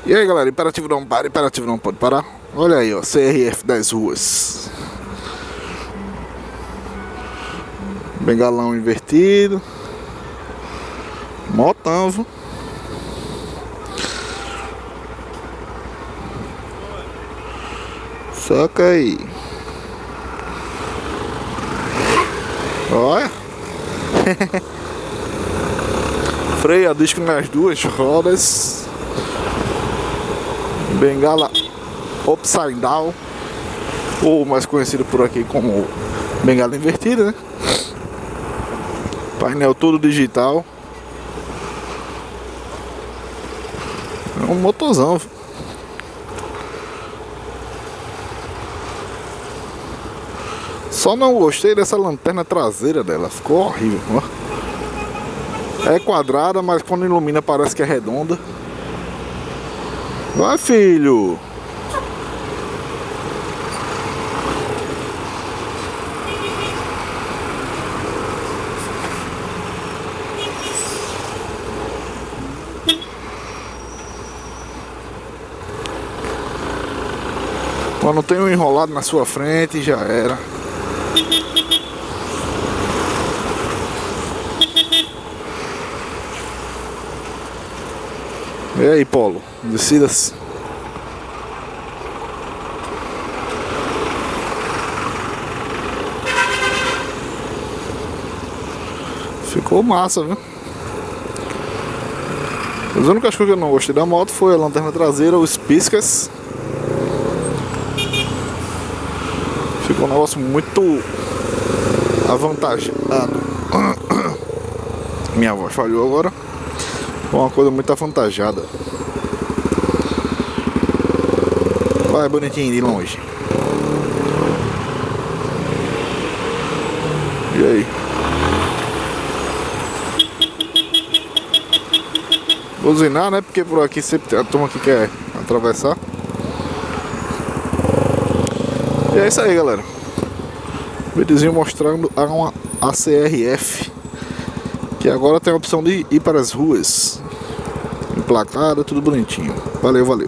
E aí galera, imperativo não para, imperativo não pode parar. Olha aí ó, CRF das ruas. Bengalão invertido. Motão, viu? Saca aí. Olha. Freio a disco nas duas rodas. Bengala upside down, ou mais conhecido por aqui como bengala invertida, né? Painel todo digital. É um motorzão. Só não gostei dessa lanterna traseira dela, ficou horrível, ó. É quadrada, mas quando ilumina parece que é redonda. Vai, filho! Quando tem um enrolado na sua frente, já era. E aí, Polo? Decida-se. Ficou massa, viu? As únicas coisas que eu não gostei da moto foi a lanterna traseira, os piscas. Ficou um negócio muito avantajado. Minha voz falhou agora. Foi uma coisa muito avantajada. Vai bonitinho de longe. E aí? Buzinar, né? Porque por aqui sempre tem a turma que quer atravessar. E é isso aí, galera. Videozinho mostrando a CRF, que agora tem a opção de ir para as ruas. Emplacada, tudo bonitinho. Valeu, valeu.